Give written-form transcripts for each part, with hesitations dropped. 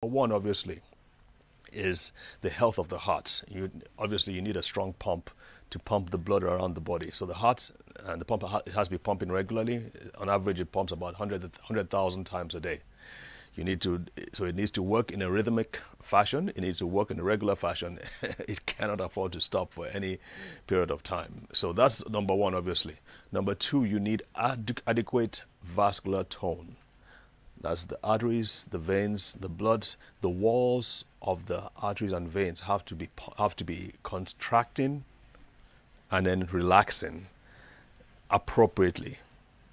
One, obviously, is the health of the heart. You need a strong pump to pump the blood around the body. So the heart and the pump it has to be pumping regularly. On average, it pumps about 100,000 times a day. So it needs to work in a rhythmic fashion. It needs to work in a regular fashion. It cannot afford to stop for any period of time. So that's number one, obviously. Number two, you need adequate vascular tone. That's the arteries, the veins, the blood. The walls of the arteries and veins have to be contracting and then relaxing appropriately.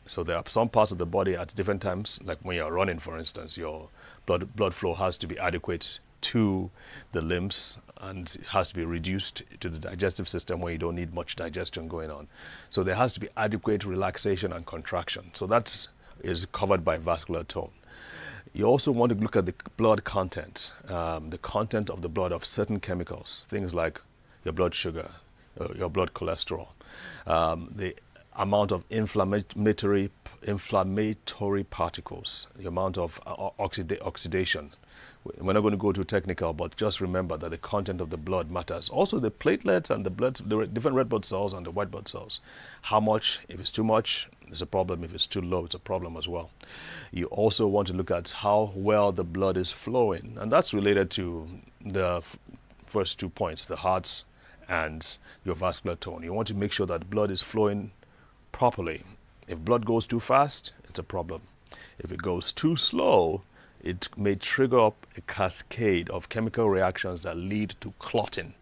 So there are some parts of the body at different times, like when you're running, for instance, your blood flow has to be adequate to the limbs, and it has to be reduced to the digestive system where you don't need much digestion going on. So there has to be adequate relaxation and contraction. So that is covered by vascular tone. You also want to look at the blood content, the content of the blood of certain chemicals, things like your blood sugar, your blood cholesterol, the amount of inflammatory particles, the amount of oxidation. We're not going to go too technical, but just remember that the content of the blood matters. Also the platelets and the different red blood cells and the white blood cells. How much? If it's too much, it's a problem. If it's too low, it's a problem as well. You also want to look at how well the blood is flowing, and that's related to the first 2 points, the heart and your vascular tone. You want to make sure that blood is flowing properly. If blood goes too fast, it's a problem. If it goes too slow, it may trigger up a cascade of chemical reactions that lead to clotting.